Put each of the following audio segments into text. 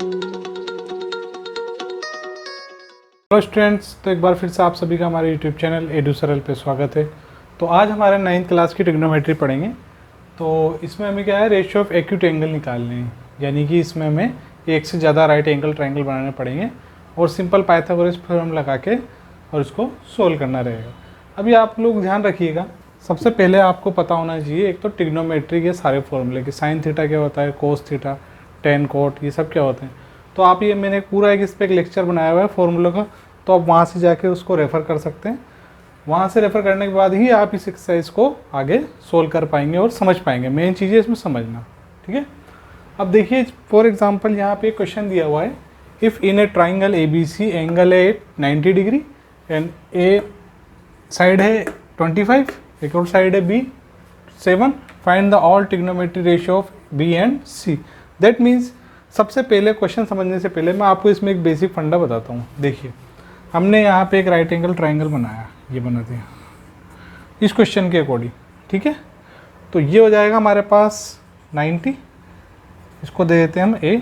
Hello students, तो एक बार फिर से आप सभी का हमारे यूट्यूब चैनल एडुसरल पे स्वागत है। तो आज हमारे 9th क्लास की ट्रिग्नोमेट्री पढ़ेंगे। तो इसमें हमें क्या है, रेशियो ऑफ एक्यूट एंगल निकालने हैं, यानी कि इसमें हमें एक से ज़्यादा राइट एंगल ट्रायंगल बनाने पड़ेंगे और सिंपल पाइथागोरस थ्योरम लगा के और इसको सोल्व करना रहेगा। अभी आप लोग ध्यान रखिएगा, सबसे पहले आपको पता होना चाहिए एक तो ट्रिग्नोमेट्री के सारे फॉर्मूले कि साइन थीटा क्या होता है, कोस थीटा, टेन कोट, ये सब क्या होते हैं। तो आप ये मैंने पूरा इस पर एक लेक्चर बनाया हुआ है फॉर्मूला का, तो आप वहाँ से जाके उसको रेफ़र कर सकते हैं। वहाँ से रेफ़र करने के बाद ही आप इस एक्सरसाइज को आगे सोल्व कर पाएंगे और समझ पाएंगे। मेन चीज़ है इसमें समझना, ठीक है। अब देखिए फॉर एग्जांपल यहाँ पे क्वेश्चन दिया हुआ है, if in a triangle A B C angle है 90 डिग्री एंड ए साइड है 25, एक और साइड है B 7, find the all trigonometry ratio of B and C. That means सबसे पहले क्वेश्चन समझने से पहले मैं आपको इसमें एक बेसिक फंडा बताता हूँ। देखिए हमने यहाँ पे एक राइट एंगल ट्रायंगल बनाया, ये बना दिया इस क्वेश्चन के अकॉर्डिंग, ठीक है। तो ये हो जाएगा हमारे पास 90, इसको दे देते हैं हम ए,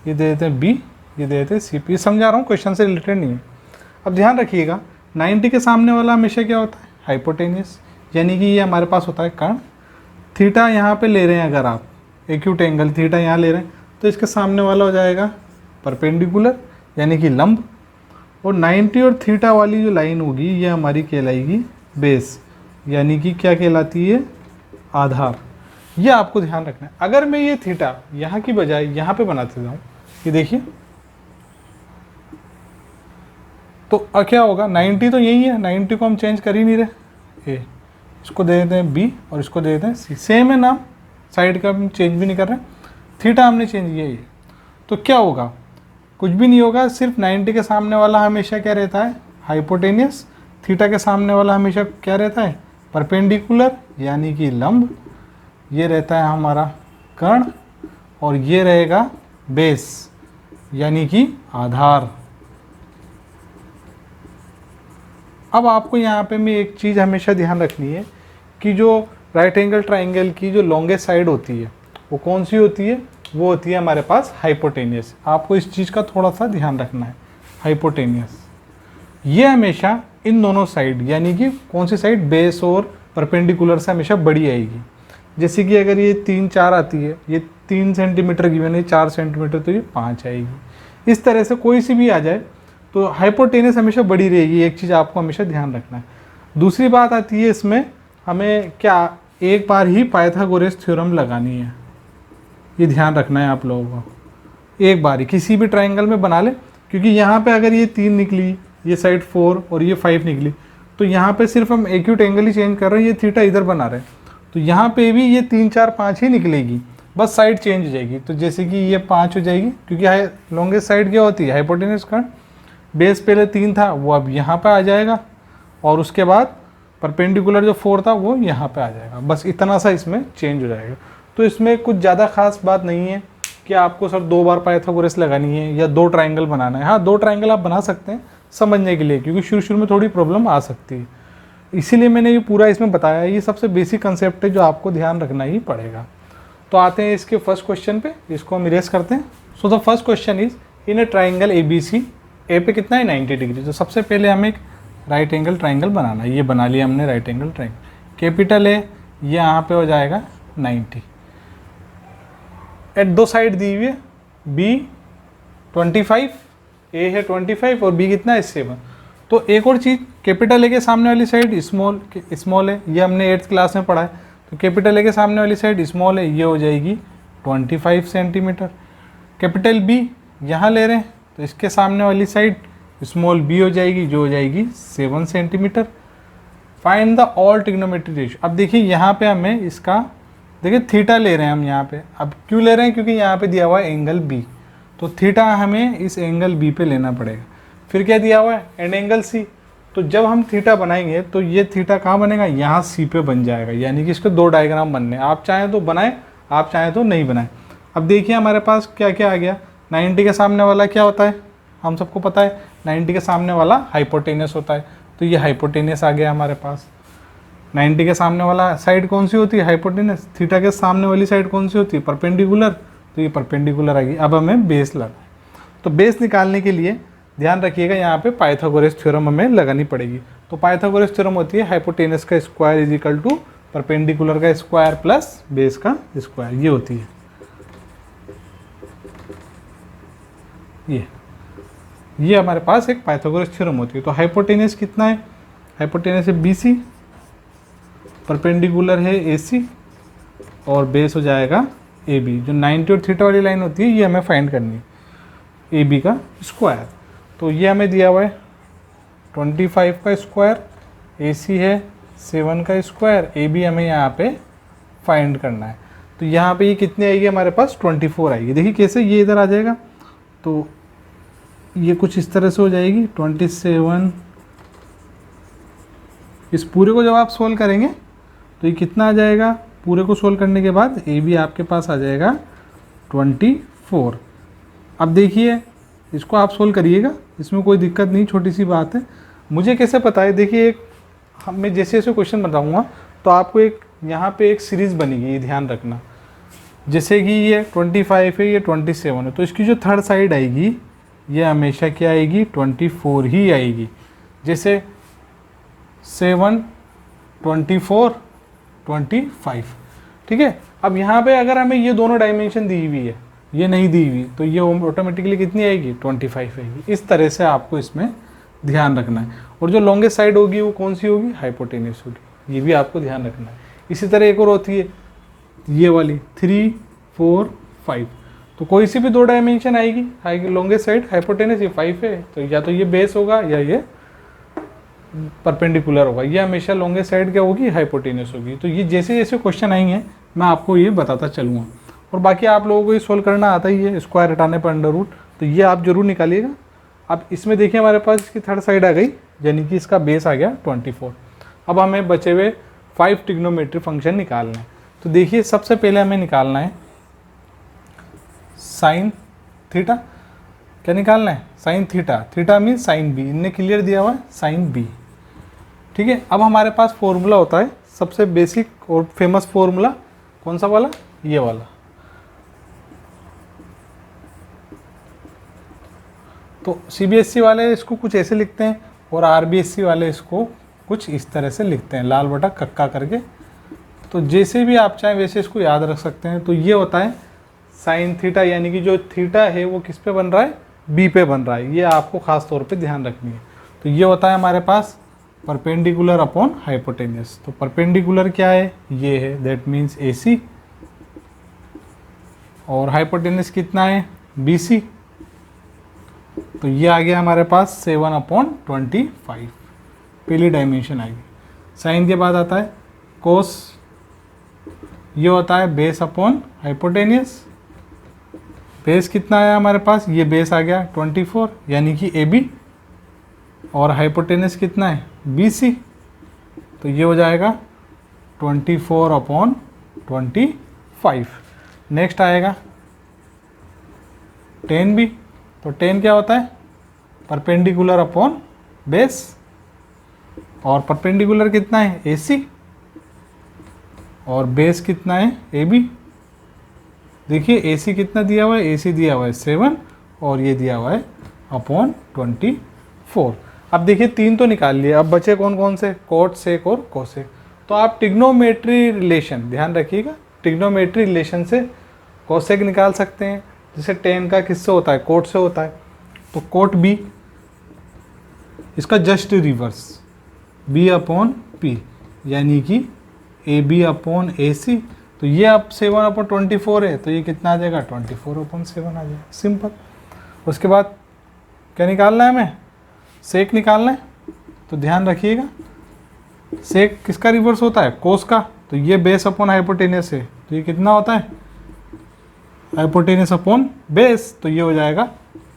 ये दे देते हैं बी, ये दे देते हैं सी पी। समझा रहा हूँ, क्वेश्चन से रिलेटेड नहीं है। अब ध्यान रखिएगा 90 के सामने वाला हमेशा क्या होता है, हाइपोटेनियस, यानी कि ये हमारे पास होता है कर्ण। थीटा यहाँ पे ले रहे हैं, अगर आप एक्यूट एंगल थीटा यहाँ ले रहे हैं तो इसके सामने वाला हो जाएगा परपेंडिकुलर, यानी कि लंब। और 90 और थीटा वाली जो लाइन होगी ये हमारी कहलाएगी बेस, यानी कि क्या कहलाती है, आधार। ये आपको ध्यान रखना है। अगर मैं ये थीटा यहाँ की बजाय यहाँ पे बनाते जाऊँ, ये देखिए तो क्या होगा, 90 तो यही है, 90 को हम चेंज कर ही नहीं रहे। ए, इसको दे देते हैं बी और इसको दे देते हैं सी, सेम है नाम, साइड का हम चेंज भी नहीं कर रहे हैं। थीटा हमने चेंज किया, ये तो क्या होगा, कुछ भी नहीं होगा, सिर्फ 90 के सामने वाला हमेशा क्या रहता है, हाइपोटेनियस। थीटा के सामने वाला हमेशा क्या रहता है, परपेंडिकुलर, यानी कि लंब। ये रहता है हमारा कर्ण और ये रहेगा बेस, यानी कि आधार। अब आपको यहाँ पे मैं एक चीज़ हमेशा ध्यान रखनी है कि जो राइट एंगल ट्राइंगल की जो लॉन्गेस्ट साइड होती है वो कौन सी होती है, वो होती है हमारे पास हाइपोटेनियस। आपको इस चीज़ का थोड़ा सा ध्यान रखना है, हाइपोटेनियस। ये हमेशा इन दोनों साइड, यानी कि कौन सी साइड, बेस और परपेंडिकुलर से हमेशा बड़ी आएगी। जैसे कि अगर ये 3 4 आती है, ये 3 सेंटीमीटर गिवन है, 4 सेंटीमीटर, तो ये 5 आएगी। इस तरह से कोई सी भी आ जाए तो हाइपोटेनियस हमेशा बड़ी रहेगी। एक चीज़ आपको हमेशा ध्यान रखना है। दूसरी बात आती है इसमें, हमें क्या एक बार ही पाइथागोरस थ्योरम लगानी है, ये ध्यान रखना है आप लोगों को। एक बार ही किसी भी ट्रायंगल में बना ले, क्योंकि यहाँ पे अगर ये 3 निकली, ये साइड 4 और ये 5 निकली, तो यहाँ पे सिर्फ हम एक्यूट एंगल ही चेंज कर रहे हैं, ये थीटा इधर बना रहे हैं, तो यहाँ पे भी ये 3 4 5 ही निकलेगी, बस साइड चेंज हो जाएगी। तो जैसे कि ये 5 हो जाएगी, क्योंकि लॉन्गेस्ट साइड क्या होती है, हाइपोटेनस कर्ण। बेस पहले 3 था, वो अब यहाँ पे आ जाएगा, और उसके बाद परपेंडिकुलर जो 4 था वो यहाँ पे आ जाएगा। बस इतना सा इसमें चेंज हो जाएगा। तो इसमें कुछ ज़्यादा खास बात नहीं है कि आपको सर 2 बार पाइथागोरस लगानी है या 2 ट्रायंगल बनाना है। हाँ, 2 ट्रायंगल आप बना सकते हैं समझने के लिए, क्योंकि शुरू में थोड़ी प्रॉब्लम आ सकती है, इसीलिए मैंने ये पूरा इसमें बताया। ये सबसे बेसिक कंसेप्ट है जो आपको ध्यान रखना ही पड़ेगा। तो आते हैं इसके फर्स्ट क्वेश्चन पे, इसको हम इरेज करते हैं। So the first question is, in a triangle A B C, A पे कितना है 90 डिग्री। तो सबसे पहले हमें एक राइट एंगल ट्राइंगल बनाना है। ये बना लिया हमने right angle triangle, capital A, ये यहाँ पे हो जाएगा 90। एट 2 साइड दी हुई है, बी 25, ए है 25 और बी कितना है 7। तो एक और चीज़, कैपिटल ए के सामने वाली साइड स्मॉल है, ये हमने 8th क्लास में पढ़ा है। तो कैपिटल ए के सामने वाली साइड स्मॉल है, ये हो जाएगी 25 सेंटीमीटर। कैपिटल बी यहाँ ले रहे हैं, तो इसके सामने वाली साइड स्मॉल बी हो जाएगी, जो हो जाएगी 7 centimetre. Find the all trigonometry ratio. अब देखिए यहाँ पे हमें इसका, देखिए थीटा ले रहे हैं हम यहाँ पे। अब क्यों ले रहे हैं, क्योंकि यहाँ पे दिया हुआ है एंगल बी, तो थीटा हमें इस एंगल बी पे लेना पड़ेगा। फिर क्या दिया हुआ है, एंड एंगल सी। तो जब हम थीटा बनाएंगे तो ये थीटा कहाँ बनेगा, यहाँ सी पे बन जाएगा, यानी कि इसके 2 डायग्राम बनने। आप चाहें तो बनाएं, आप चाहें तो नहीं बनाएं। अब देखिए हमारे पास क्या क्या आ गया। 90 के सामने वाला क्या होता है, हम सबको पता है, 90 के सामने वाला हाइपोटेनस होता है। तो ये हाइपोटेनस आ गया हमारे पास। 90 के सामने वाला साइड कौन सी होती है, हाइपोटेनस। थीटा के सामने वाली साइड कौन सी होती है, परपेंडिकुलर। तो ये परपेंडिकुलर आ गई। अब हमें बेस लगा, तो बेस निकालने के लिए ध्यान रखिएगा यहाँ पे पाइथागोरस थ्योरम हमें लगानी पड़ेगी। तो पाइथागोरस थ्योरम होती है हाइपोटेनस का square is equal to perpendicular का स्क्वायर प्लस बेस का स्क्वायर, ये होती है। ये हमारे पास एक पाइथागोरस थ्योरम होती है। तो हाइपोटेनस कितना है, हाइपोटेनस है BC, परपेंडिकुलर है AC और बेस हो जाएगा AB। जो 90 और थीटा वाली लाइन होती है ये हमें फाइंड करनी है, AB का स्क्वायर। तो ये हमें दिया हुआ है 25 का स्क्वायर, AC है 7 का स्क्वायर, AB हमें यहाँ पे फाइंड करना है। तो यहाँ पे ये कितनी आएगी हमारे पास 24 आएगी। देखिए कैसे, ये इधर आ जाएगा तो ये कुछ इस तरह से हो जाएगी 27। इस पूरे को जब आप सोल्व करेंगे तो ये कितना आ जाएगा, पूरे को सोल्व करने के बाद AB आपके पास आ जाएगा 24। अब देखिए इसको आप सोल्व करिएगा, इसमें कोई दिक्कत नहीं, छोटी सी बात है। मुझे कैसे पता है, देखिए एक मैं जैसे जैसे क्वेश्चन बताऊँगा तो आपको एक यहाँ पे एक सीरीज़ बनेगी, ये ध्यान रखना। जैसे कि ये 25 है, ये 27 है, तो इसकी जो थर्ड साइड आएगी ये हमेशा क्या आएगी 24 ही आएगी। जैसे 7, 24, 25, ठीक है। अब यहाँ पे अगर हमें ये दोनों डायमेंशन दी हुई है, ये नहीं दी हुई, तो ये ऑटोमेटिकली कितनी आएगी 25 आएगी। इस तरह से आपको इसमें ध्यान रखना है। और जो लॉन्गेस्ट साइड होगी वो कौन सी होगी, हाइपोटेन्यूस होगी, ये भी आपको ध्यान रखना है। इसी तरह एक और होती है ये वाली 3, 4, 5, तो कोई सी भी दो डायमेंशन आएगी, लॉन्गेस्ट साइड हाइपोटेनस, ये 5 है तो या तो ये बेस होगा या ये परपेंडिकुलर होगा, ये हमेशा लॉन्गेस्ट साइड क्या होगी, हाइपोटेनस होगी। तो ये जैसे जैसे क्वेश्चन आएंगे मैं आपको ये बताता चलूँगा। और बाकी आप लोगों को ये सोल्व करना आता ही है, स्क्वायर हटाने पर अंडर रूट, तो ये आप जरूर निकालिएगा। अब इसमें देखिए हमारे पास इसकी थर्ड साइड आ गई, यानी कि इसका बेस आ गया 24। अब हमें बचे हुए 5 ट्रिग्नोमेट्री फंक्शन निकालना है। तो देखिए सबसे पहले हमें निकालना है साइन थीटा। क्या निकालना है, sine theta, theta mean sine B, इनने क्लियर दिया हुआ है साइन बी, ठीक है। अब हमारे पास फॉर्मूला होता है सबसे बेसिक और फेमस फॉर्मूला, कौन सा वाला, ये वाला। तो CBSE वाले इसको कुछ ऐसे लिखते हैं और RBSE वाले इसको कुछ इस तरह से लिखते हैं, लाल बटा कक्का करके। तो जैसे भी आप चाहें वैसे इसको याद रख सकते हैं। तो ये होता है साइन थीटा, यानी कि जो थीटा है वो किस पे बन रहा है, बी पे बन रहा है, ये आपको खास तौर पे ध्यान रखनी है। तो ये होता है हमारे पास परपेंडिकुलर अपॉन हाइपोटेन्यूस। तो परपेंडिकुलर क्या है, ये है, दैट मीन्स AC, और हाइपोटेन्यूस कितना है BC। तो ये आ गया हमारे पास 7/25, पहली डायमेंशन आएगी। साइन के बाद आता है कोस, ये होता है बेस अपॉन हाइपोटेन्यूस। बेस कितना आया हमारे पास, ये बेस आ गया 24, यानी कि AB, और हाइपोटेन्यूस कितना है BC, तो ये हो जाएगा 24/25। नेक्स्ट आएगा tan B। तो tan क्या होता है, परपेंडिकुलर अपॉन बेस, और परपेंडिकुलर कितना है AC, और बेस कितना है AB। देखिए AC कितना दिया हुआ है, AC दिया हुआ है 7 और ये दिया हुआ है अपॉन 24। अब देखिए 3 तो निकाल लिए, अब बचे कौन कौन से, कोट सेक और कोसेक। तो आप ट्रिग्नोमेट्री रिलेशन ध्यान रखिएगा, ट्रिग्नोमेट्री रिलेशन से कोसेक निकाल सकते हैं। जैसे tan का किससे होता है, कोट से होता है, तो कोट B, इसका जस्ट रिवर्स B/P, यानी कि AB अपॉन AC। तो ये अब 7/24 है, तो ये कितना आ जाएगा 24/7 आ जाएगा, सिंपल। उसके बाद क्या निकालना है हमें, सेक निकालना है। तो ध्यान रखिएगा सेक किसका रिवर्स होता है, कोस का। तो ये बेस अपॉन हाइपोटेन्यूस है, तो ये कितना होता है हाइपोटेन्यूस अपॉन बेस, तो ये हो जाएगा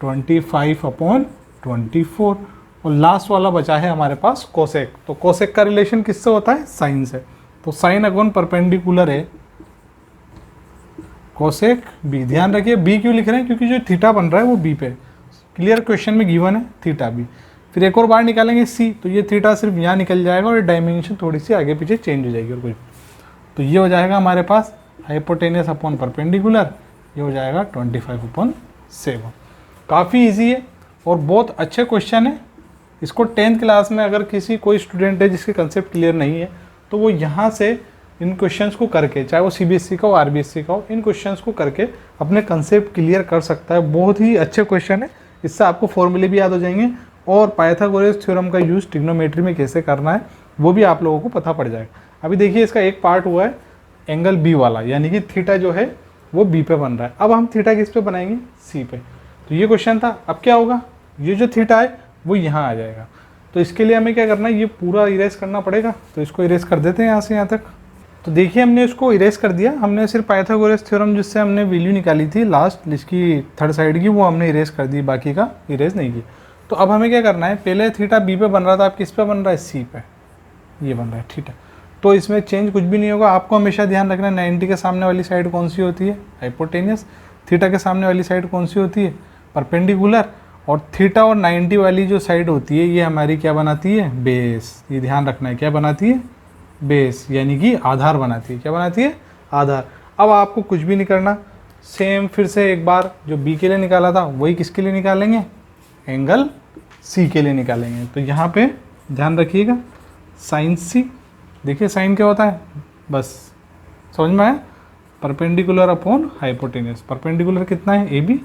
25/24। और लास्ट वाला बचा है हमारे पास कोसेक। तो कोसेक का रिलेशन किससे होता है, साइन से। तो साइन अगोन परपेंडिकुलर है कोसेक B। ध्यान रखिए B क्यों लिख रहे हैं, क्योंकि जो थीटा बन रहा है वो B पे, क्लियर क्वेश्चन में गिवन है थीटा B। फिर एक और बार निकालेंगे C, तो ये थीटा सिर्फ यहाँ निकल जाएगा और डायमेंशन थोड़ी सी आगे पीछे चेंज हो जाएगी और कुछ। तो ये हो जाएगा हमारे पास हाइपोटेन्यूस अपॉन परपेंडिकुलर, ये हो जाएगा 25/7। काफ़ी इजी है और बहुत अच्छे क्वेश्चन है। इसको 10th क्लास में अगर किसी कोई स्टूडेंट है जिसके कंसेप्ट क्लियर नहीं है तो वो यहाँ से इन क्वेश्चंस को करके, चाहे वो सीबीएसई का हो आरबीएसई का हो, इन क्वेश्चंस को करके अपने कंसेप्ट क्लियर कर सकता है। बहुत ही अच्छे क्वेश्चन है, इससे आपको फॉर्मूले भी याद हो जाएंगे और पाइथागोरस थ्योरम का यूज़ ट्रिग्नोमेट्री में कैसे करना है वो भी आप लोगों को पता पड़ जाएगा। अभी देखिए इसका एक पार्ट हुआ है एंगल बी वाला, यानी कि थीटा जो है वो बी पे बन रहा है। अब हम थीटा किस पे बनाएंगे, सी पे। तो ये क्वेश्चन था। अब क्या होगा, ये जो थीटा है वो यहाँ आ जाएगा। तो इसके लिए हमें क्या करना है, ये पूरा इरेज करना पड़ेगा। तो इसको इरेज कर देते हैं यहाँ से यहाँ तक। तो देखिए हमने इसको इरेज कर दिया। हमने सिर्फ पाइथागोरस थ्योरम जिससे हमने वैल्यू निकाली थी लास्ट इसकी थर्ड साइड की, वो हमने इरेज कर दी, बाकी का इरेज नहीं की। तो अब हमें क्या करना है, पहले थीटा बी पे बन रहा था, अब किस पे बन रहा है, सी पे, ये बन रहा है थीटा। तो इसमें चेंज कुछ भी नहीं होगा। आपको हमेशा ध्यान रखना है 90 के सामने वाली साइड कौन सी होती है, हाइपोटेनियस। थीटा के सामने वाली साइड कौन सी होती है, परपेंडिकुलर। और थीटा और 90 वाली जो साइड होती है ये हमारी क्या बनाती है, बेस। ये ध्यान रखना है, क्या बनाती है, बेस, यानी कि आधार बनाती है। क्या बनाती है, आधार। अब आपको कुछ भी नहीं करना, सेम फिर से एक बार जो बी के लिए निकाला था वही किसके लिए निकालेंगे, एंगल सी के लिए निकालेंगे। तो यहाँ पे ध्यान रखिएगा साइन सी। देखिए साइन क्या होता है, बस समझ में आया, परपेंडिकुलर अपॉन हाइपोटेनियस। परपेंडिकुलर कितना है, ए बी,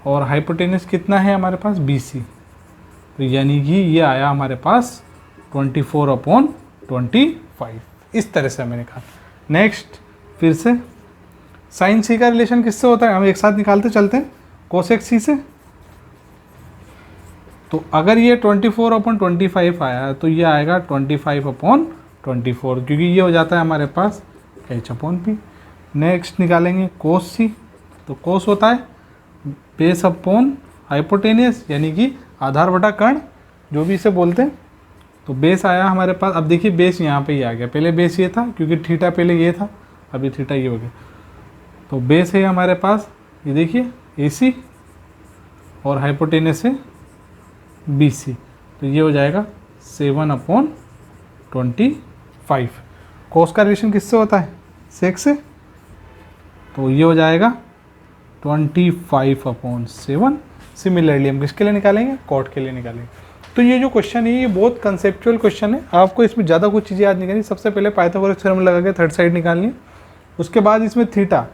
और हाइपोटेनियस कितना है हमारे पास, बी सी। तो यानी कि ये आया हमारे पास 24/25। इस तरह से हमें निकाला। नेक्स्ट फिर से साइन सी का रिलेशन किससे होता है, हम एक साथ निकालते चलते हैं, कोसेक सी से। तो अगर ये 24/25 आया तो ये आएगा 25/24, क्योंकि ये हो जाता है हमारे पास h/p। नेक्स्ट निकालेंगे कोस सी। तो कोस होता है बेस अपॉन हाइपोटेनियस, यानी कि आधार बटा कर्ण, जो भी इसे बोलते हैं। तो बेस आया हमारे पास। अब देखिए बेस यहाँ पे ही आ गया, पहले बेस ये था क्योंकि थीटा पहले ये था, अभी थीटा ये हो गया। तो बेस है हमारे पास, ये देखिए AC, और हाइपोटेनियस है BC। तो ये हो जाएगा 7/25। कोस का रिलेशन किससे होता है, सेक से। तो ये हो जाएगा 25/7। सिमिलरली हम किसके लिए निकालेंगे, कॉट के लिए निकालेंगे। तो ये जो क्वेश्चन है ये बहुत कंसेप्चुअल क्वेश्चन है, आपको इसमें ज़्यादा कुछ चीज़ें याद नहीं करनी। सबसे पहले पाइथागोरस थ्योरम लगा के थर्ड साइड निकालनी है। उसके बाद इसमें थीटा,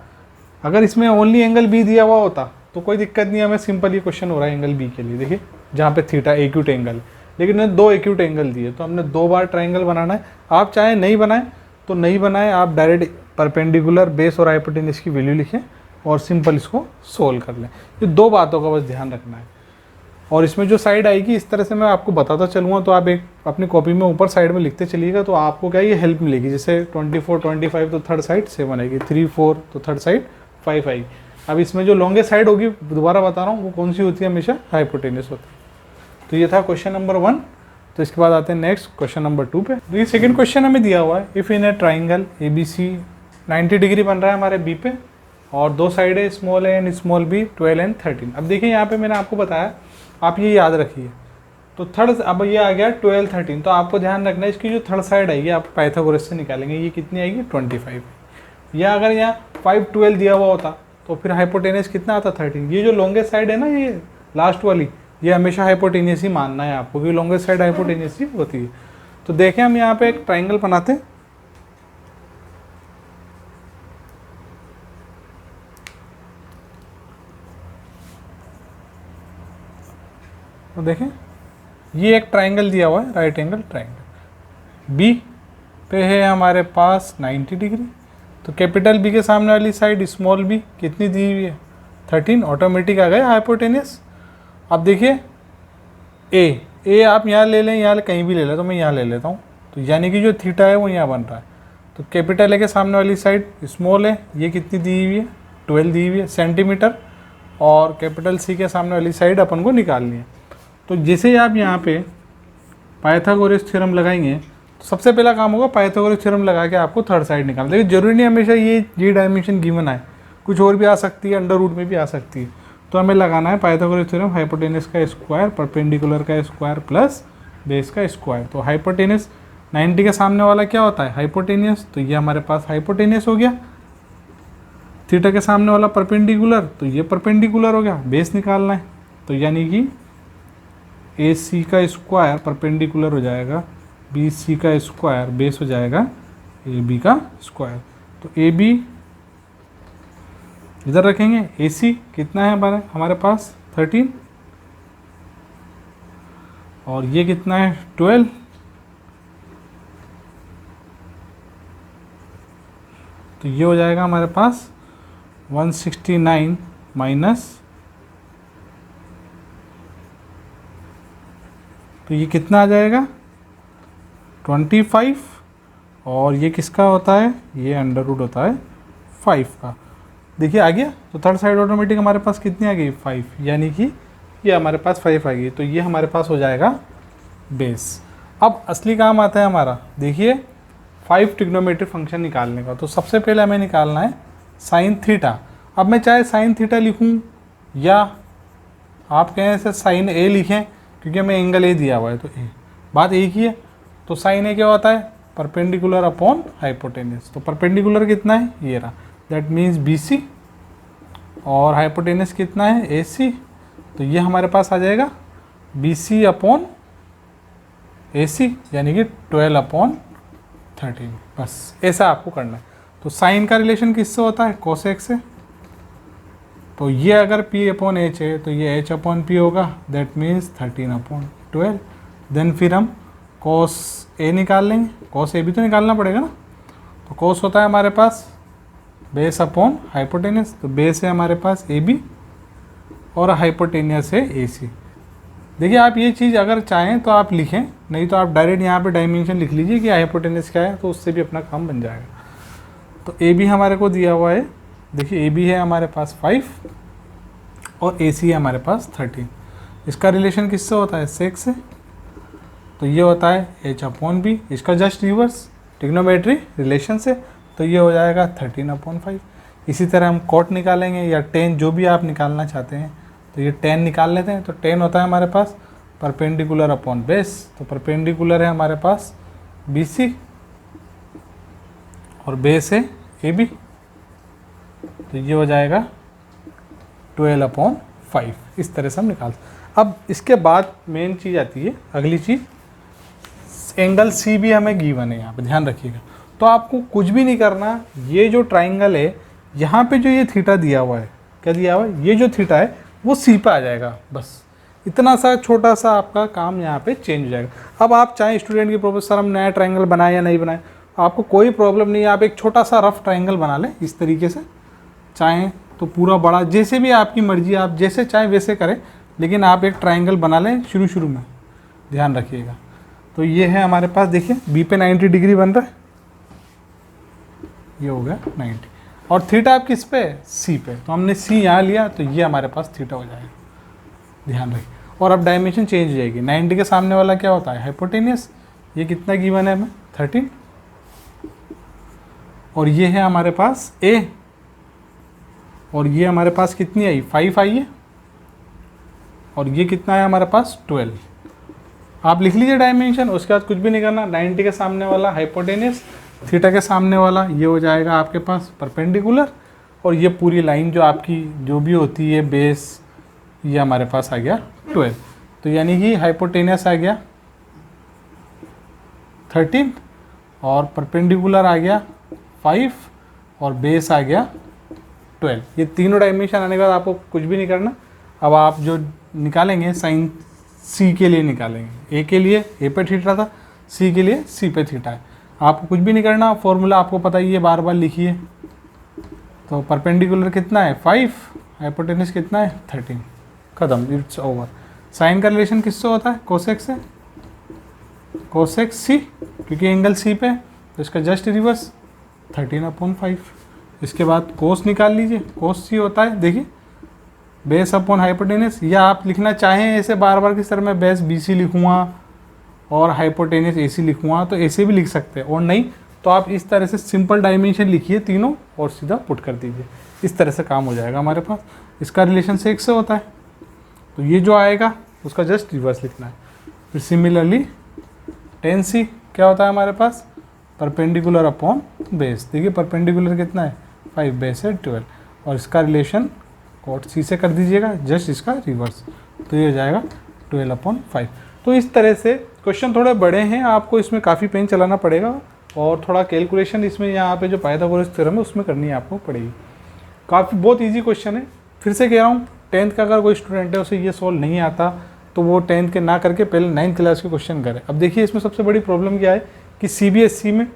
अगर इसमें ओनली एंगल बी दिया हुआ होता तो कोई दिक्कत नहीं है, हमें सिंपल ये क्वेश्चन हो रहा है एंगल बी के लिए। देखिए जहाँ पे थीटा एक्यूट एंगल, लेकिन हमने 2 एक्यूट एंगल दिए तो हमने 2 बार ट्राइंगल बनाना है। आप चाहे नहीं बनाएं तो नहीं बनाएं, आप डायरेक्ट परपेंडिकुलर, बेस और हाइपोटेनियस की वैल्यू लिखें और सिंपल इसको सोल्व कर लें। ये 2 बातों का बस ध्यान रखना है। और इसमें जो साइड आएगी इस तरह से मैं आपको बताता चलूँगा, तो आप एक अपनी कॉपी में ऊपर साइड में लिखते चलिएगा, तो आपको क्या ये हेल्प मिलेगी। जैसे 24/25 तो थर्ड साइड 7 आएगी, 3/4 तो थर्ड साइड 5 आएगी। अब इसमें जो लॉन्गेस्ट साइड होगी, दोबारा बता रहा हूँ, वो कौन सी होती है, हमेशा हाइपोटेनियस होती है। तो ये था क्वेश्चन नंबर 1। तो इसके बाद आते हैं नेक्स्ट क्वेश्चन नंबर 2 पे। तो ये सेकंड क्वेश्चन हमें दिया हुआ है, if in a triangle ABC 90 degree बन रहा है हमारे बी पे, और 2 साइड है small A and small B 12 and 13। अब देखिए यहाँ पे मैंने आपको बताया, आप ये याद रखिए। तो थर्ड, अब ये आ गया 12, 13, तो आपको ध्यान रखना है इसकी जो थर्ड साइड आएगी आप पाइथागोरस से निकालेंगे, ये कितनी आएगी, 25। या अगर यहाँ 5, 12 दिया हुआ होता तो फिर हाइपोटेनियस कितना आता, 13। ये जो लॉन्गेस्ट साइड है ना, ये लास्ट वाली, ये हमेशा हाइपोटेनियस ही मानना है आपको, क्योंकि लॉन्गेस्ट साइड हाइपोटेनियस ही होती है। तो देखें हम यहाँ पे एक ट्राइंगल बनाते हैं। तो देखें ये एक ट्राइंगल दिया हुआ है, राइट एंगल ट्राइंगल। बी पे है हमारे पास 90 डिग्री, तो कैपिटल बी के सामने वाली साइड स्मॉल बी कितनी दी हुई है, 13। ऑटोमेटिक आ गया हाइपोटेनियस। अब देखिए ए आप यहाँ ले लें, यहाँ कहीं भी ले लें, तो मैं यहाँ ले लेता हूँ। तो यानी कि जो थीटा है वो यहाँ बन रहा है। तो कैपिटल ए के सामने वाली साइड स्मॉल है, ये कितनी दी हुई है, 12 दी हुई है सेंटीमीटर। और कैपिटल सी के सामने वाली साइड अपन को निकालनी है। तो जैसे ही आप यहाँ पे पाइथागोरस थ्योरम लगाएंगे, तो सबसे पहला काम होगा पाइथागोरस थ्योरम लगा के आपको थर्ड साइड निकालना। देखिए जरूरी नहीं हमेशा ये डायमेंशन गिवन है, कुछ और भी आ सकती है, अंडर रूट में भी आ सकती है। तो हमें लगाना है पाइथागोरस थ्योरम, हाइपोटेनियस का स्क्वायर, परपेंडिकुलर का स्क्वायर प्लस बेस का स्क्वायर। तो हाइपोटेनियस 90 के सामने वाला क्या होता है, हाइपोटेनियस। तो ये हमारे पास हाइपोटेनियस हो गया। थीटा के सामने वाला परपेंडिकुलर, तो ये परपेंडिकुलर हो गया, बेस निकालना है। तो यानी कि ए सी का स्क्वायर परपेंडिकुलर हो जाएगा बी सी का स्क्वायर, बेस हो जाएगा ए बी का स्क्वायर। तो ए बी इधर रखेंगे, ए सी कितना है हमारे पास 13, और ये कितना है 12। तो ये हो जाएगा हमारे पास 169 माइनस, तो ये कितना आ जाएगा 25, और ये किसका होता है, ये अंडर रूट होता है 5 का। देखिए आ गया, तो थर्ड साइड ऑटोमेटिक हमारे पास कितनी आ गई 5, यानी कि ये हमारे पास 5 आ गई। तो ये हमारे पास हो जाएगा बेस। अब असली काम आता है हमारा, देखिए 5 ट्रिग्नोमेट्रिक फंक्शन निकालने का। तो सबसे पहले हमें निकालना है साइन थीटा। अब मैं चाहे साइन थीटा लिखूं या आप कहें ऐसे साइन ए लिखें, क्योंकि हमें एंगल ए दिया हुआ है, तो ए बात एक ही है। तो साइन ए क्या होता है, परपेंडिकुलर अपॉन हाइपोटेनस। तो परपेंडिकुलर कितना है, ये रहा, दैट मीन्स बी सी, और हाइपोटेनस कितना है ए सी। तो ये हमारे पास आ जाएगा बी सी अपॉन ए सी, यानी कि 12 अपॉन 13। बस ऐसा आपको करना है। तो साइन का रिलेशन किससे होता है, कोसेक से। तो ये अगर P अपॉन एच है तो ये H अपॉन P होगा, दैट मीन्स 13 अपॉन 12। देन फिर हम cos A निकाल लेंगे, cos A भी तो निकालना पड़ेगा ना। तो cos होता है हमारे पास बेस अपॉन हाइपोटेनस। तो बेस है हमारे पास AB और हाइपोटेनियस है AC। देखिए आप ये चीज़ अगर चाहें तो आप लिखें, नहीं तो आप डायरेक्ट यहाँ पे डायमेंशन लिख लीजिए कि हाइपोटेनस क्या है, तो उससे भी अपना काम बन जाएगा। तो AB हमारे को दिया हुआ है, देखिए AB है हमारे पास 5 और AC है हमारे पास 13। इसका रिलेशन किससे होता है, सेक से। तो ये होता है H अपॉन B, इसका जस्ट रिवर्स ट्रिग्नोमेट्री रिलेशन से। तो ये हो जाएगा 13 अपॉन 5। इसी तरह हम कॉट निकालेंगे या टेन, जो भी आप निकालना चाहते हैं। तो ये 10 निकाल लेते हैं। तो 10 होता है हमारे पास परपेंडिकुलर अपॉन बेस। तो परपेंडिकुलर है हमारे पास BC और बेस है AB। तो ये हो जाएगा 12 अपॉन 5। इस तरह से हम निकाल। अब इसके बाद मेन चीज़ आती है, अगली चीज़, एंगल सी भी हमें गिवन है, यहाँ पे ध्यान रखिएगा। तो आपको कुछ भी नहीं करना, ये जो ट्राइंगल है यहाँ पे जो ये थीटा दिया हुआ है, क्या दिया हुआ है, ये जो थीटा है वो सी पे आ जाएगा। बस इतना सा छोटा सा आपका काम यहाँ पे चेंज हो जाएगा। अब आप चाहे स्टूडेंट की प्रोफेसर हम नया ट्राइंगल बनाए या नहीं बनाए, आपको कोई प्रॉब्लम नहीं है। आप एक छोटा सा रफ ट्राइंगल बना लें इस तरीके से, चाहें तो पूरा बड़ा, जैसे भी आपकी मर्जी, आप जैसे चाहें वैसे करें, लेकिन आप एक ट्राइंगल बना लें शुरू में, ध्यान रखिएगा। तो ये है हमारे पास, देखिए बी पे 90 डिग्री बन रहा है, ये हो गया 90, और थीटा आप किस पे, सी पे। तो हमने सी यहाँ लिया, तो ये हमारे पास थीटा हो जाएगा, ध्यान रखिए। और अब डायमेंशन चेंज हो जाएगी। 90 के सामने वाला क्या होता है, हाइपोटेनियस। ये कितना गिवन है हमें, 13, और ये है हमारे पास ए, और ये हमारे पास कितनी आई, 5 आई है, और ये कितना है हमारे पास 12। आप लिख लीजिए डायमेंशन, उसके बाद कुछ भी नहीं करना। 90 के सामने वाला हाइपोटेनियस, थीटा के सामने वाला ये हो जाएगा आपके पास परपेंडिकुलर, और ये पूरी लाइन जो आपकी जो भी होती है बेस, ये हमारे पास आ गया 12। तो यानी कि हाइपोटेनियस आ गया 13 और परपेंडिकुलर आ गया 5 और बेस आ गया 12। ये तीनों डायमेंशन आने के बाद आपको कुछ भी नहीं करना। अब आप जो निकालेंगे साइन सी के लिए निकालेंगे, ए के लिए ए पे थीटा था, सी के लिए सी पे थीटा है। आपको कुछ भी नहीं करना, फॉर्मूला आपको पता ही है, बार बार लिखिए। तो परपेंडिकुलर कितना है 5, हाइपोटेनस कितना है 13, खत्म, इट्स ओवर। साइन का रिलेशन किससे होता है, कोसेक से, कोसेक सी, क्योंकि एंगल सी पे, तो इसका जस्ट रिवर्स 13 अपॉन 5। इसके बाद कोस निकाल लीजिए, कोस सी होता है, देखिए बेस अपॉन हाइपोटेनस, या आप लिखना चाहें ऐसे बार बार किस तरह मैं बेस BC लिखूँगा और हाइपोटेनस AC लिखूँगा, तो ऐसे भी लिख सकते हैं, और नहीं तो आप इस तरह से सिंपल डायमेंशन लिखिए तीनों और सीधा पुट कर दीजिए। इस तरह से काम हो जाएगा हमारे पास। इसका रिलेशन सेक से होता है, तो ये जो आएगा उसका जस्ट रिवर्स लिखना है। फिर सिमिलरली tan C क्या होता है हमारे पास, परपेंडिकुलर अपॉन बेस। देखिए परपेंडिकुलर कितना है 5 बेस है 12 और इसका रिलेशन कॉट सी से कर दीजिएगा, जस्ट इसका रिवर्स, तो ये हो जाएगा 12/5। तो इस तरह से क्वेश्चन थोड़े बड़े हैं, आपको इसमें काफ़ी पेन चलाना पड़ेगा और थोड़ा कैलकुलेशन इसमें यहाँ पे जो पाइथागोरस थ्योरम है उसमें करनी आपको पड़ेगी। काफ़ी बहुत इजी क्वेश्चन है। फिर से कह रहा हूँ, 10th का अगर कोई स्टूडेंट है उसे ये सॉल्व नहीं आता तो वो 10th के ना करके पहले 9th क्लास के क्वेश्चन करे। अब देखिए इसमें सबसे बड़ी प्रॉब्लम क्या है कि CBSE में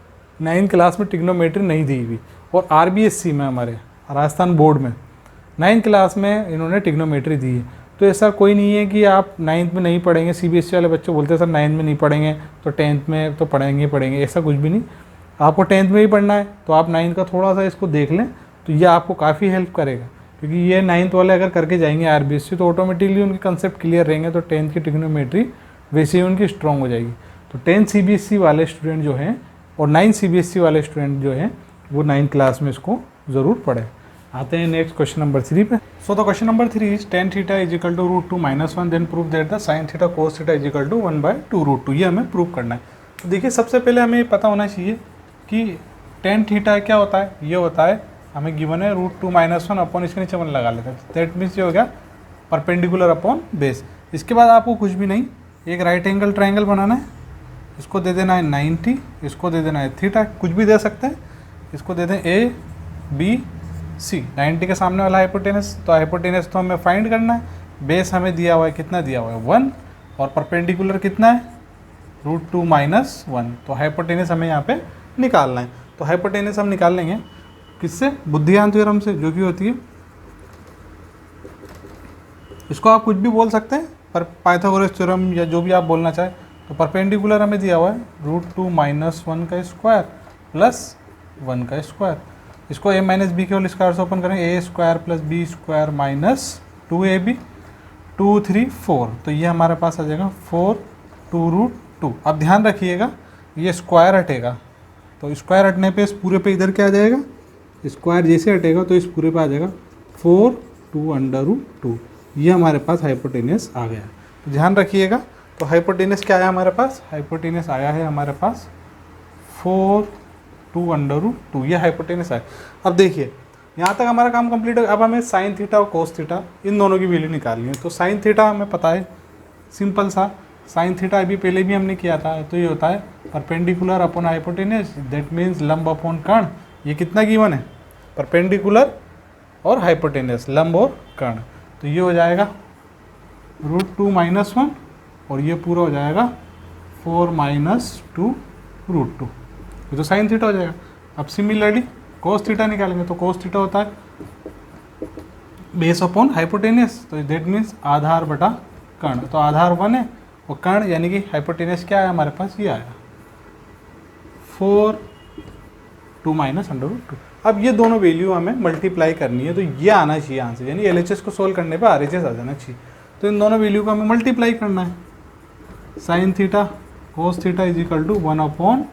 9th क्लास में ट्रिग्नोमेट्री नहीं दी हुई और RBSE में हमारे राजस्थान बोर्ड में 9th क्लास में इन्होंने ट्रिग्नोमेट्री दी है। तो ऐसा कोई नहीं है कि आप 9th में नहीं पढ़ेंगे। CBSE वाले बच्चे बोलते हैं सर 9th में नहीं पढ़ेंगे तो 10th में तो पढ़ेंगे, ऐसा कुछ भी नहीं। आपको 10th में ही पढ़ना है तो आप 9th का थोड़ा सा इसको देख लें तो ये आपको काफ़ी हेल्प करेगा, क्योंकि ये 9th वाले अगर करके जाएंगे RBSE तो ऑटोमेटिकली उनके कंसेप्ट क्लियर रहेंगे, तो 10th की ट्रिग्नोमेट्री वैसे ही उनकी स्ट्रॉन्ग हो जाएगी। तो 10th CBSE वाले स्टूडेंट जो हैं और 9th CBSE वाले स्टूडेंट जो हैं वो 9th क्लास में इसको ज़रूर पढ़ें। आते हैं नेक्स्ट क्वेश्चन नंबर 3 पे। So the question number 3 is tan theta is equal to √2 - 1 then prove that the sin theta cos theta is equal to 1/2 √2। ये हमें प्रूव करना है। तो देखिए सबसे पहले हमें पता होना चाहिए कि tan थीटा क्या होता है। ये होता है, हमें गिवन है √2 - 1 अपॉन इसके नीचे 1 लगा लेते हैं, दैट मीन्स ये हो गया परपेंडिकुलर अपॉन बेस। इसके बाद आपको कुछ भी नहीं, एक राइट एंगल ट्राइंगल बनाना है, इसको दे देना है 90, इसको दे देना है थीटा, कुछ भी दे सकते हैं, इसको दे दें ABC। 90 के सामने वाला हाइपोटेनस, तो हाइपोटेनस तो हमें फाइंड करना है, बेस हमें दिया हुआ है, कितना दिया हुआ है 1 और परपेंडिकुलर कितना है √2 - 1, तो हाइपोटेनस हमें यहाँ पे निकालना है। तो हाइपोटेनस हम निकाल लेंगे किससे, बुद्धियान थ्योरम से, जो कि होती है, इसको आप कुछ भी बोल सकते हैं पर पाइथागोरस थ्योरम या जो भी आप बोलना चाहें। तो परपेंडिकुलर हमें दिया हुआ है √2 - 1 का स्क्वायर प्लस 1 का स्क्वायर, इसको a - b के होल स्क्वायर से ओपन करेंगे, a² + b² - 2ab 2 3 4, तो ये हमारे पास आ जाएगा 4 2 √2। अब ध्यान रखिएगा ये स्क्वायर हटेगा, तो स्क्वायर हटने पे इस पूरे पे इधर क्या आ जाएगा, स्क्वायर जैसे हटेगा तो इस पूरे पे आ जाएगा 4 2 √2। ये हमारे पास हाइपोटेनस आ गया। तो ध्यान रखिएगा, तो हाइपोटेनस क्या आया हमारे पास, हाइपोटेनस आया है हमारे पास 4 2 √2, ये हाइपोटेनस है। अब देखिए यहाँ तक हमारा काम कंप्लीट हो गया। अब हमें साइन थीटा और कोस थीटा इन दोनों की वैल्यू निकालनी है। तो साइन थीटा हमें पता है, सिंपल सा साइन थीटा अभी पहले भी हमने किया था, तो ये होता है perpendicular upon hypotenuse, that means लंब अपॉन कर्ण। ये कितना गिवन है, परपेंडिकुलर और हाइपोटेनस, लंब और कर्ण, तो ये हो जाएगा √2 - 1 और ये पूरा हो जाएगा 4 - 2 √2, ये तो साइन थीटा हो जाएगा। अब सिमिलरली कोस थीटा निकालेंगे, तो कोस थीटा होता है बेस अपॉन हाइपोटेनस, तो दैट मीन्स आधार बटा कर्ण, तो आधार 1 है और कर्ण यानी कि हाइपोटेनस क्या है हमारे पास, ये आया 4 2 - √2। अब ये दोनों वैल्यू हमें मल्टीप्लाई करनी है, तो ये आना चाहिए आंसर, यानी LHS को सोल्व करने पे RHS आ जाना चाहिए। तो इन दोनों वैल्यू को हमें मल्टीप्लाई करना है, sine theta cos theta is equal to 1/2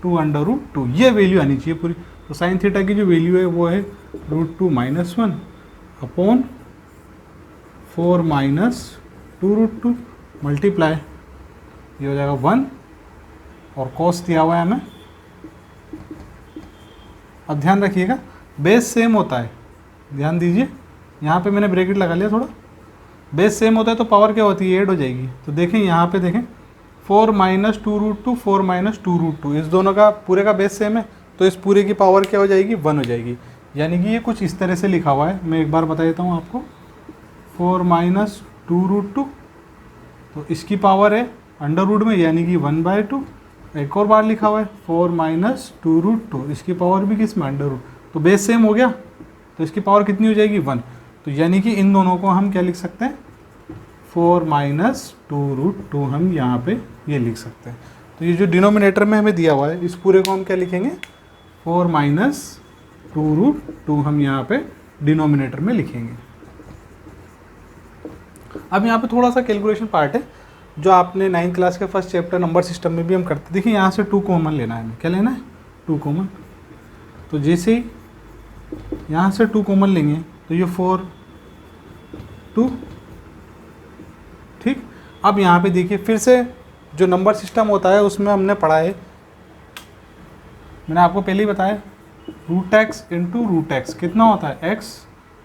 √2, ये वैल्यू आनी चाहिए पूरी। तो साइन थीटा की जो वैल्यू है वो है √2 - 1 अपॉन 4 - 2 √2 मल्टीप्लाई, ये हो जाएगा 1 और कोस दिया हुआ है हमें। अब ध्यान रखिएगा बेस सेम होता है, ध्यान दीजिए यहाँ पे मैंने ब्रैकेट लगा लिया थोड़ा, बेस सेम होता है तो पावर क्या होती है, ऐड हो जाएगी। तो देखें यहाँ पे देखें 4 - 2 √2 4 - 2 √2, इस दोनों का पूरे का बेस सेम है, तो इस पूरे की पावर क्या हो जाएगी 1 हो जाएगी। यानी कि ये कुछ इस तरह से लिखा हुआ है, मैं एक बार बता देता हूँ आपको, 4 - 2 √2, तो इसकी पावर है अंडर रूट में यानी कि 1/2। एक और बार लिखा हुआ है 4 - 2 √2, इसकी पावर भी किस में अंडर रूट, तो बेस सेम हो गया, तो इसकी पावर कितनी हो जाएगी 1। तो यानी कि इन दोनों को हम क्या लिख सकते हैं 4 - 2 √2 हम यहाँ पे ये लिख सकते हैं। तो ये जो डिनोमिनेटर में हमें दिया हुआ है इस पूरे को हम क्या लिखेंगे 4 - 2 √2 हम यहाँ पे डिनोमिनेटर में लिखेंगे। अब यहाँ पे थोड़ा सा कैलकुलेशन पार्ट है जो आपने 9th क्लास के फर्स्ट चैप्टर नंबर सिस्टम में भी हम करते। देखिए यहाँ से 2 कॉमन लेना है हमें, क्या लेना है 2 कॉमन। तो जैसे ही यहाँ से 2 कॉमन लेंगे तो ये 4 2, ठीक। अब यहाँ पे देखिए फिर से जो नंबर सिस्टम होता है उसमें हमने पढ़ा है, मैंने आपको पहले ही बताया root X into root X कितना होता है एक्स।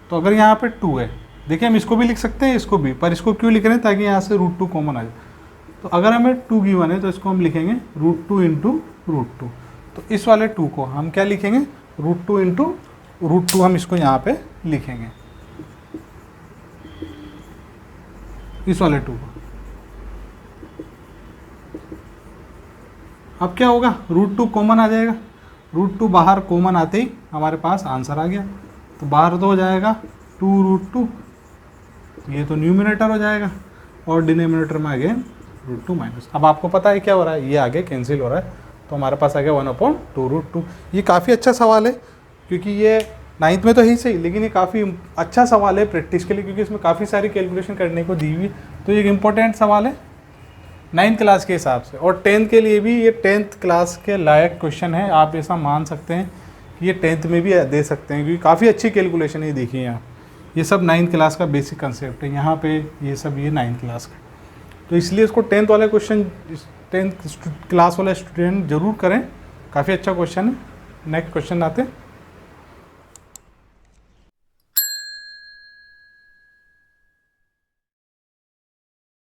तो अगर यहाँ पे 2 है, देखिए हम इसको भी लिख सकते हैं इसको भी, पर इसको क्यों लिख रहे हैं ताकि यहाँ से रूट 2 कॉमन आ जाए। तो अगर हमें 2 गिवन है तो इसको हम लिखेंगे रूट 2 इंटू रूट 2। तो इस वाले 2 को हम क्या लिखेंगे, रूट 2 इंटू रूट 2 हम इसको यहाँ पे लिखेंगे, इस वाले 2 को। अब क्या होगा, रूट 2 कॉमन आ जाएगा, रूट 2 बाहर कॉमन आते ही हमारे पास आंसर आ गया। तो बाहर तो हो जाएगा 2 रूट 2, ये तो न्यूमिनेटर हो जाएगा, और डिनोमिनेटर में आ गए रूट 2 माइनस। अब आपको पता है क्या हो रहा है, ये आगे कैंसिल हो रहा है, तो हमारे पास आ गया 1/2 रूट 2। ये काफ़ी अच्छा सवाल है, क्योंकि ये 9th में तो ही सही, लेकिन ये काफ़ी अच्छा सवाल है प्रैक्टिस के लिए, क्योंकि इसमें काफ़ी सारी कैलकुलेशन करने को दी हुई। तो ये एक इम्पोर्टेंट सवाल है 9th क्लास के हिसाब से, और 10th के लिए भी ये 10th क्लास के लायक क्वेश्चन है। आप ऐसा मान सकते हैं कि ये 10th में भी दे सकते हैं, क्योंकि काफ़ी अच्छी कैलकुलेशन है। देखिए यहाँ ये सब 9th क्लास का बेसिक कंसेप्ट है, यहाँ पे ये सब ये 9th क्लास का, तो इसलिए इसको 10th वाले क्वेश्चन 10th क्लास वाले स्टूडेंट जरूर करें, काफ़ी अच्छा क्वेश्चन है। नेक्स्ट क्वेश्चन आते हैं।